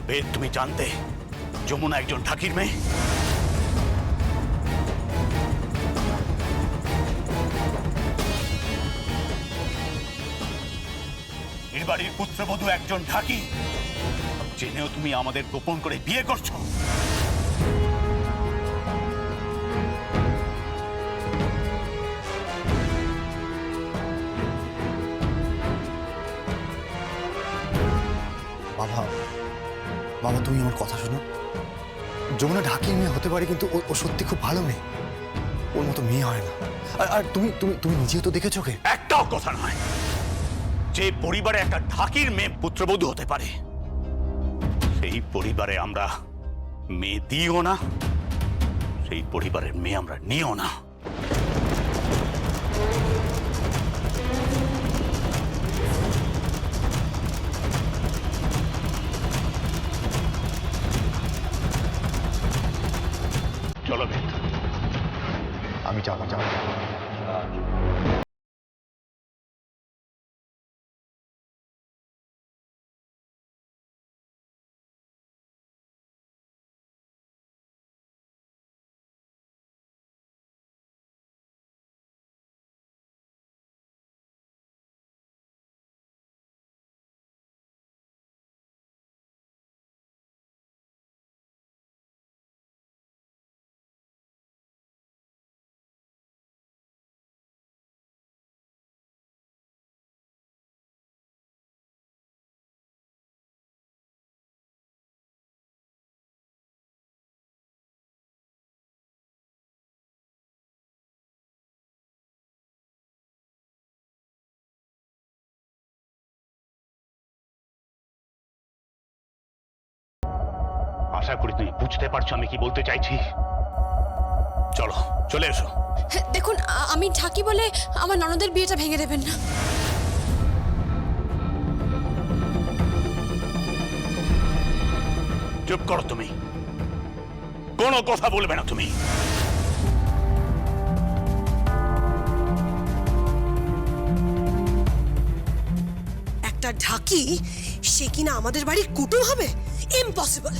বেদ, তুমি জানতে যমুনা একজন ঢাকির মেয়ে? এর বাড়ির পুত্রবধূ একজন ঢাকি, জেনেও তুমি আমাদের গোপন করে বিয়ে করছো। বাবা, বাবা তুমি আমার কথা শোনো। যমুনা ঢাকির মেয়ে হতে পারে, কিন্তু ও সত্যি খুব ভালো মেয়ে। ওর মতো মেয়ে হয় না। আর তুমি তুমি তুমি নিজেও তো দেখেছো কে। একটাও কথা নয়। যে পরিবারে একটা ঢাকির মেয়ে পুত্রবধূ হতে পারে, সেই পরিবারে আমরা মেয়ে দিও না, সেই পরিবারের মেয়ে আমরা নিও না। চলো বেদ। আমি যাবো। আশা করি তুমি বুঝতে পারছো আমি কি বলতে চাইছি। চলো, চলে এসো। দেখুন, আমি ঢাকি বলে আমার ননদের বিয়েটা ভেঙে দেবেন না। চুপ করো তুমি, কোনো কথা বলবে না তুমি। একটা ঢাকি, সে কিনা আমাদের বাড়ির কুটুম হবে? ইম্পসিবল।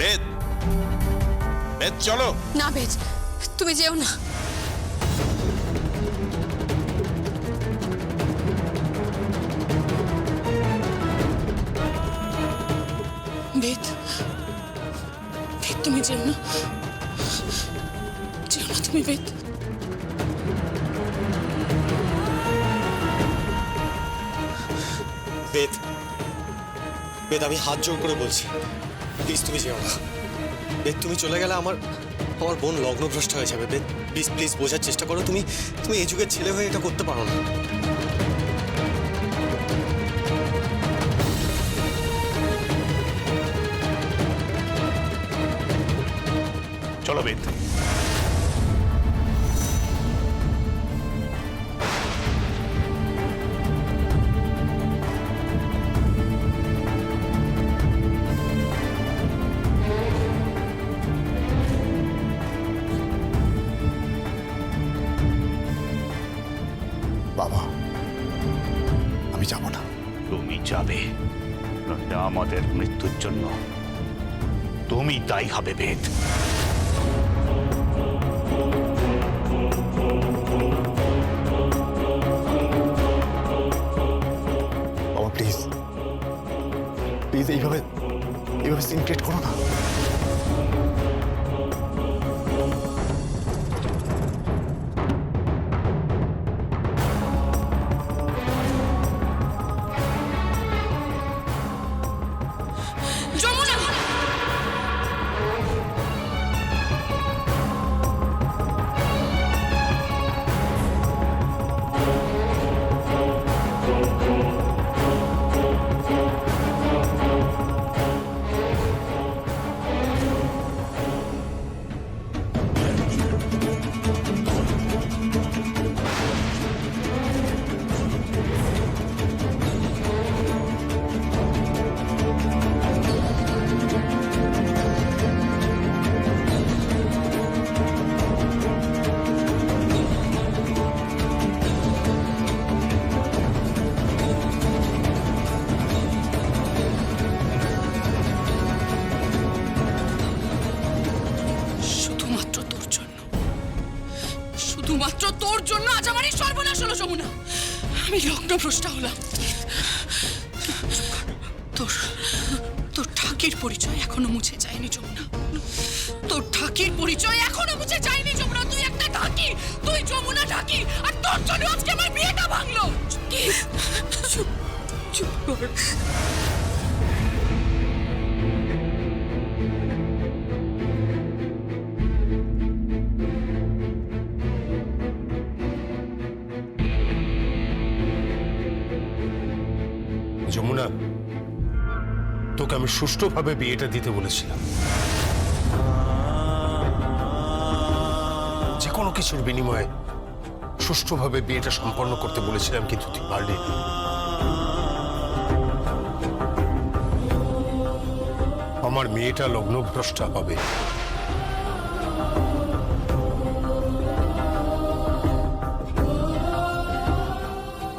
বেদ, বেদ চলো। না বেদ, তুমি যেও না। বেদ, বেদ তুমি যেও না, যেও না তুমি বেদ। বেদ, বেদ আমি হাত জোর করে বলছি, প্লিজ তুমি যেও না। বেদ তুমি চলে গেলে আমার বোন লগ্নভ্রষ্ট হয়ে যাবে। বেদ প্লিজ প্লিজ বোঝার চেষ্টা করো। তুমি এই যুগের ছেলে হয়ে এটা করতে পারো না। চলো বেদ। বাবা, আমি যাব না। তুমি যাবে, নইলে আমাদের মৃত্যুর জন্য তুমি দায়ী হবে বেদ। বাবা প্লিজ প্লিজ এইভাবে সিন ক্রিয়েট করো না। যমুনা, তোর জন্য আজ আমার এই সর্বনাশ হলো যমুনা। আমি লগ্নভ্রষ্টা হলাম। তোর তোর ঠাকির পরিচয় এখনো মুছে যায়নি যমুনা। তোর ঠাকির পরিচয় এখনো মুছে যায়নি যমুনা। তুই একটা ঢাকি, তুই যমুনা ঢাকি, আর তোর জন্য আজকে আমার বিয়েটা ভাঙলো। চুপ চুপ কর। যমুনা, তোকে আমি সুষ্ঠুভাবে বিয়েটা দিতে বলেছিলাম। যে কোনো কিছুর বিনিময়ে সুষ্ঠুভাবে বিয়েটা সম্পন্ন করতে বলেছিলাম, কিন্তু তুই পারলি না। আমার মেয়েটা লগ্নভ্রষ্টা হবে।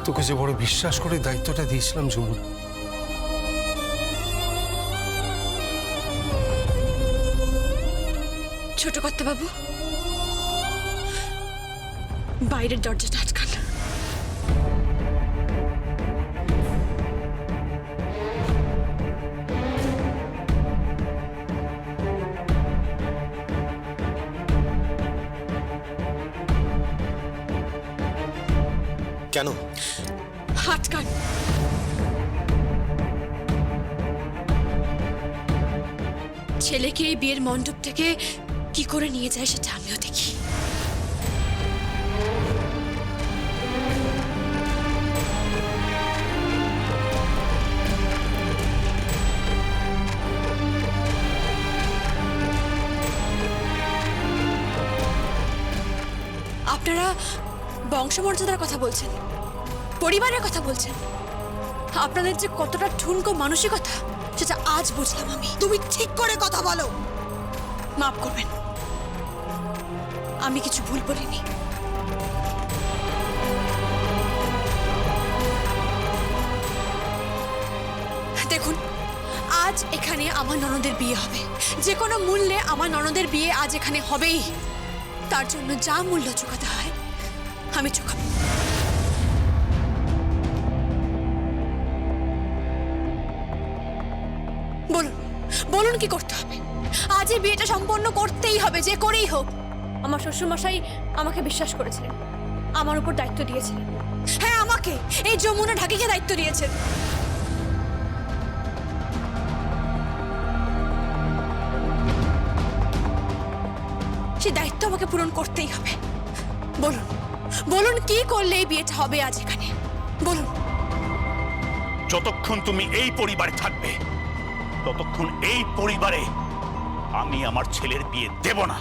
তোকে যে বড় বিশ্বাস করে দায়িত্বটা দিয়েছিলাম যমুনা, ছোট কর্তা বাবু, বাইরের দরজাটা আটকান। কেন? আটকান। ছেলেকে এই বিয়ের মণ্ডপ থেকে কি করে নিয়ে যায় সেটা আমিও দেখি। আপনারা বংশমর্যাদার কথা বলছেন, পরিবারের কথা বলছেন। আপনাদের যে কতটা ঠুনকো মানসিকতা সেটা আজ বুঝলাম আমি। তুমি ঠিক করে কথা বলো। মাফ করবেন, আমি কিছু ভুল বলিনি। দেখুন, আজ এখানে আমার ননদের বিয়ে হবে। যে কোনো মূল্যে আমার ননদের বিয়ে আজ এখানে হবেই। তার জন্য যা মূল্য চুকাতে হয় আমি চুকাবো। বলুন বলুন কি করতে হবে? আজ এই বিয়েটা সম্পন্ন করতেই হবে, যে করেই হোক। আমার শ্বশুরমশাই আমাকে বিশ্বাস করেছিলেন, আমার উপর দায়িত্ব দিয়েছিলেন। হ্যাঁ, আমাকে, এই যমুনা ঢাকিকে দায়িত্ব দিয়েছেন। সেই দায়িত্ব আমাকে পূরণ করতেই হবে। বলুন বলুন কি করলে এই বিয়েটা হবে আজ এখানে? বলুন। যতক্ষণ তুমি এই পরিবারে থাকবে ততক্ষণ এই পরিবারে আমি আমার ছেলের বিয়ে দেব না।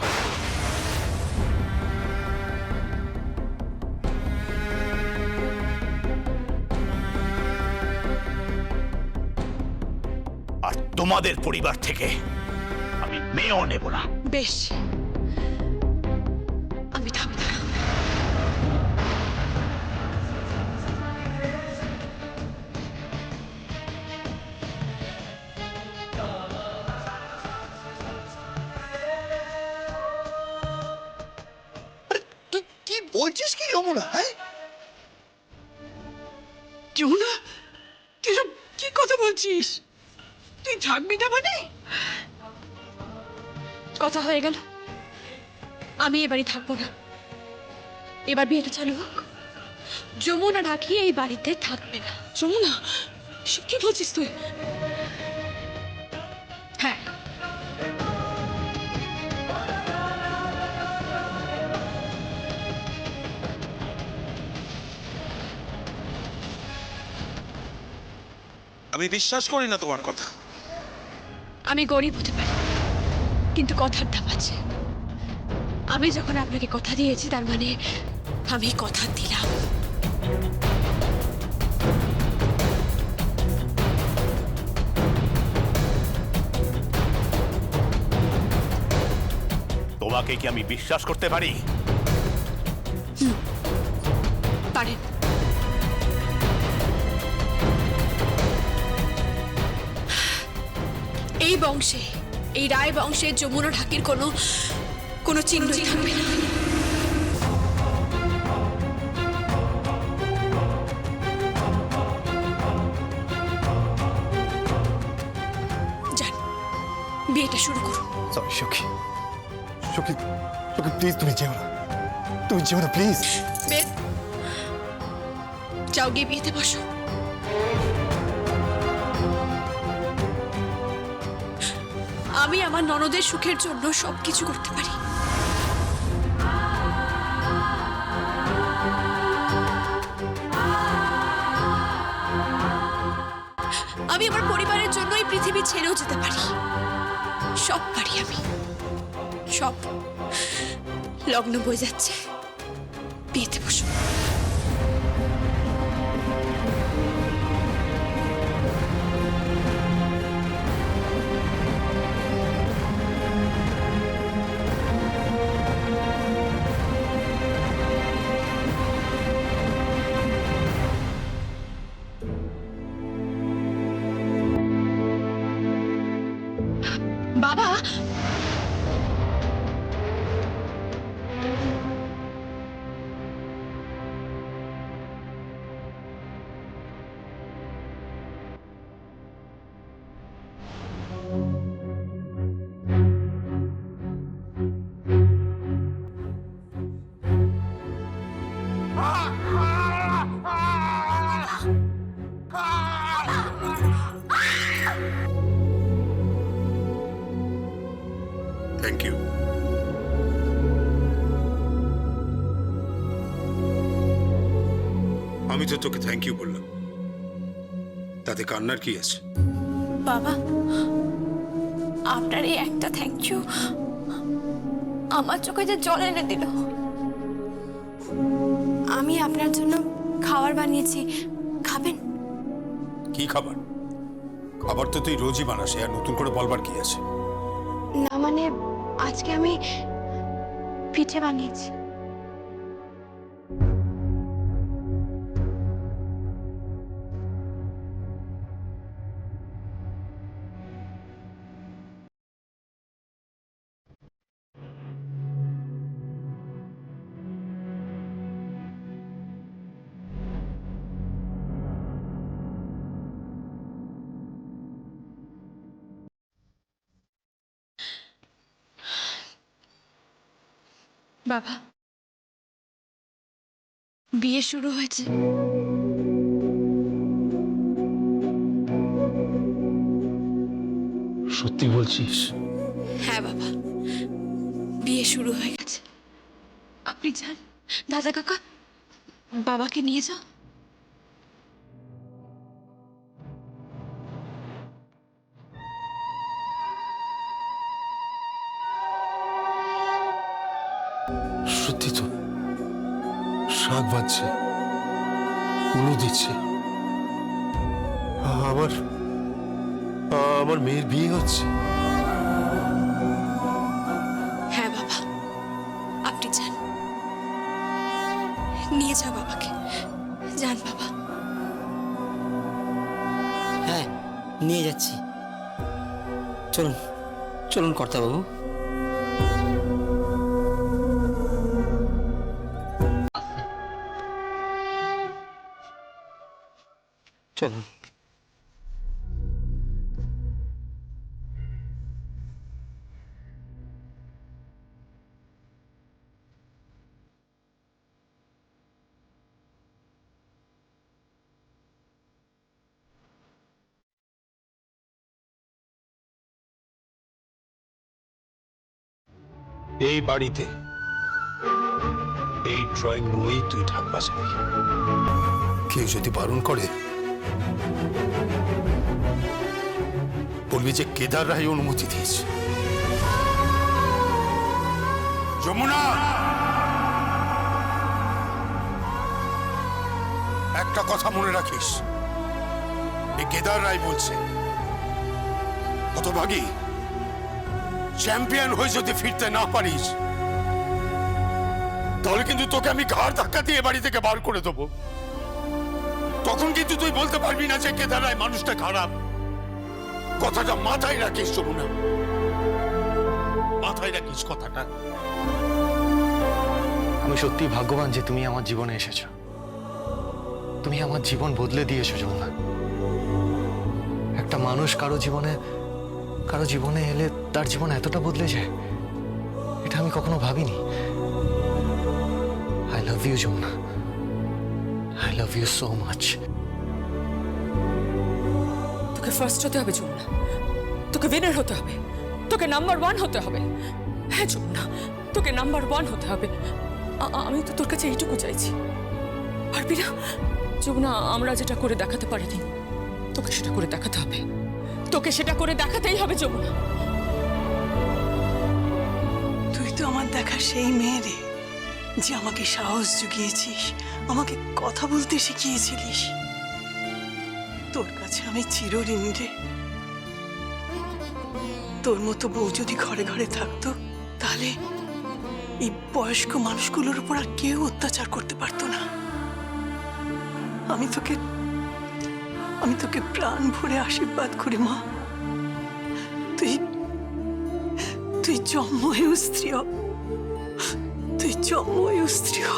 আর তোমাদের পরিবার থেকে আমি মেয়েও নেব না। বেশ, আমি থাকবো। কি বলছিস কি যমুনা? হ্যাঁ, যমুনা, তুই সব কি কথা বলছিস? তুই থাকবি না মানে? কথা হয়ে গেল, আমি এবারই থাকবো না। এবার বিয়েটা চালু হোক। যমুনা ঢাকি এই বাড়িতে থাকবে না। যমুনা, সব কি বলছিস তুই? হ্যাঁ, আমি বিশ্বাস করি না তোমার কথা। আমি গরিব হতে পারি, কিন্তু কথার দাম আছে। আমি যখন আপনাকে কথা দিয়েছি তার মানে আমি কথা দিলাম। তোমাকে কি আমি বিশ্বাস করতে পারি? পারেন। এই বংশে, এই রায় বংশে যমুনা ঢাকির কোনো চিহ্ন থাকবে না। বিয়েটা শুরু করুন। সরি সখী, সখী, সখী প্লিজ তুমি যেও না, তুমি যেও না প্লিজ। বেদ, যাও গিয়ে বিয়েতে বসো। আমি আমার ননদের সুখের জন্য সবকিছু করতে পারি। আমি আমার পরিবারের জন্য এই পৃথিবী ছেড়েও যেতে পারি। সব পারি আমি, সব। লগ্ন বয়ে যাচ্ছে, বিয়েতে বসো। বাবা, থ্যাংক ইউ। আমি তো তোকে থ্যাংক ইউ বললাম, তাতে কান্নার কি আছে? বাবা, আপনার এই একটা থ্যাংক ইউ আমার চোখে যে জল এনে দিল। আমি আপনার জন্য খাবার বানিয়েছি, খাবেন? কি খাবার? খাবার তো তুই রোজই বানাস, আর নতুন করে বলবার কি আছে? না মানে, আজকে আমি পিঠে বানিয়েছি। বাবা, বিয়ে শুরু হয়েছে। সত্যি বলছিস? হ্যাঁ বাবা, বিয়ে শুরু হয়ে গেছে। আপনি যান, দাদা কাকা, বাবাকে নিয়ে যাও। সত্যি তো, শাক বাজছে, উলু দিচ্ছে, আমার আমার মেয়ের বিয়ে হচ্ছে। হ্যাঁ বাবা, আপনি যান, নিয়ে যাও বাবাকে। যান বাবা। হ্যাঁ, নিয়ে যাচ্ছি। চলুন চলুন কর্তাবাবু। চলুন। এই বাড়িতে, এই ড্রয়িং রুমেই তুই ঢাক বাজাবি। কেউ যদি বারণ করে, বলবি যে কেদার রায় অনুমতি দিয়েছে। যমুনা, একটা কথা মনে রাখিস, এই কেদার রায় বলছে, হতভাগী, চ্যাম্পিয়ন হয়ে যদি ফিরতে না পারিস, তাহলে কিন্তু তোকে আমি ঘাড় ধাক্কা দিয়ে বাড়ি থেকে বার করে দেবো। তখন কিন্তু তুই বলতে পারবি না যে কেদার রায় মানুষটা খারাপ। কথাটা মাথায় রাখিস যমুনা, মাথায় রাখিস কথাটা। আমি সত্যি ভাগ্যবান যে তুমি আমার জীবনে এসেছো। তুমি আমার জীবন বদলে দিয়েছো যমুনা। একটা মানুষ কারো জীবনে কারো জীবনে এলে তার জীবন এতটা বদলে যায়, এটা আমি কখনো ভাবিনি। I love you Jamuna, I love you so much. তোকে ফার্স্ট হতে হবে যমুনা, তোকে উইনার হতে হবে, তোকে নাম্বার 1 হতে হবে। হ্যাঁ যমুনা, তোকে নাম্বার 1 হতে হবে। আমি তো তোর কাছে এইটুকু চাইছি, পারবি না? যমুনা, আমরা যেটা করে দেখাতে পারিনি, তোকে সেটা করে দেখাতে হবে, তোকে সেটা করে দেখাতেই হবে যমুনা। তুই তো আমার দেখা সেই মেয়ে রে, যে আমাকে সাহস জুগিয়েছিস, আমাকে কথা বলতে শিখিয়েছিলিস। তোর কাছে আমি চিরঋণ রে। তোর মতো বউ যদি ঘরে ঘরে থাকতো, তাহলে এই বয়স্ক মানুষগুলোর উপর আর কেউ অত্যাচার করতে পারতো না। আমি তোকে প্রাণ ভরে আশীর্বাদ করি মা। তুই জন্ময় স্ত্রী হ, তুই জন্ময় স্ত্রী হ।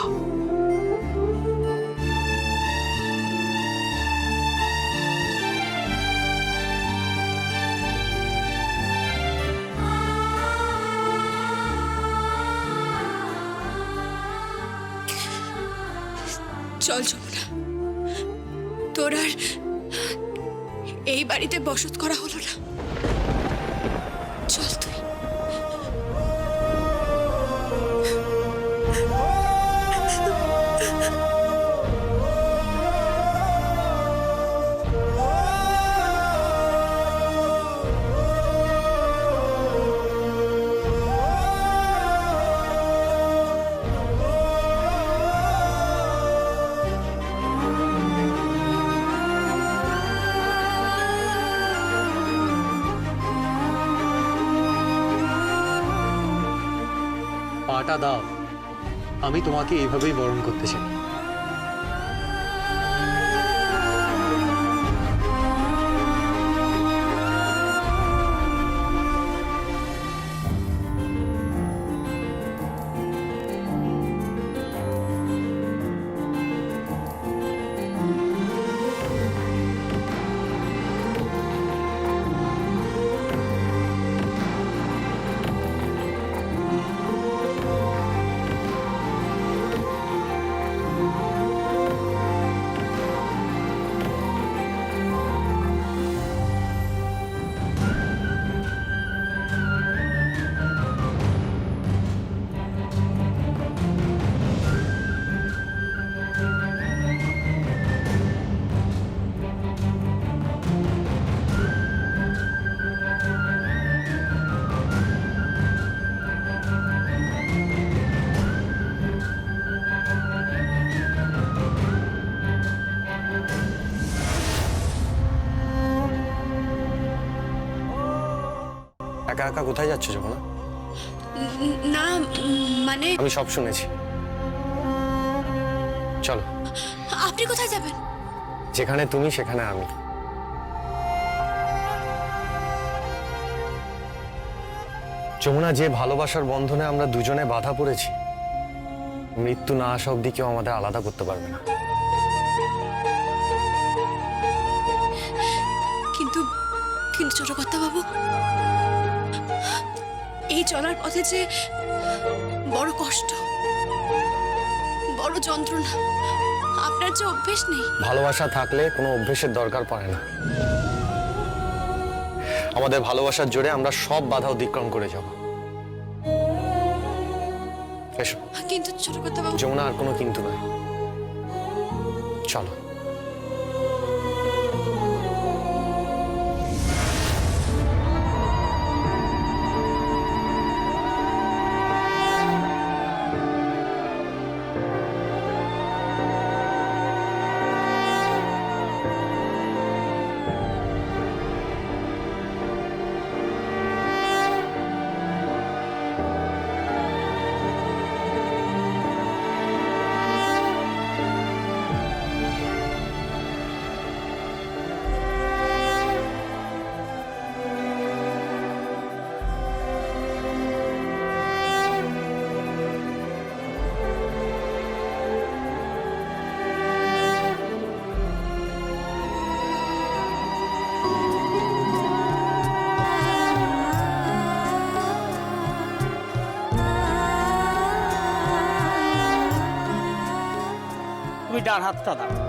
চল যমুনা, তোর আর এই বাড়িতে বসত করা হলো না। চল তুই। পাটা দাও, আমি তোমাকে এইভাবেই বরণ করতে চাই। একা একা কোথায় যাচ্ছ যমুনা? না মানে আমি সব শুনেছি, চলো। আপনি কোথায় যাবেন? যেখানে তুমি সেখানে আমি। যমুনা, যে ভালোবাসার বন্ধনে আমরা দুজনে বাধা পড়েছি, মৃত্যু না আসা অব্দি কেউ আমাদের আলাদা করতে পারবে না। কিন্তু কিন্তু ছোট কর্তা বাবু, এই চলার পথে যে বড় কষ্ট, বড় যন্ত্রণা, আপনার যে অভ্যেস নেই। ভালোবাসা থাকলে কোনো অভ্যেসের দরকার পড়ে না। আমাদের ভালোবাসার জোরে আমরা সব বাধা অতিক্রম করে যাব। এসো। কিন্তু ছোট কর্তা বাবু। যমুনা, আর কোনো কিন্তু নয়, চলো। তুমি ডান হাতটা দাও।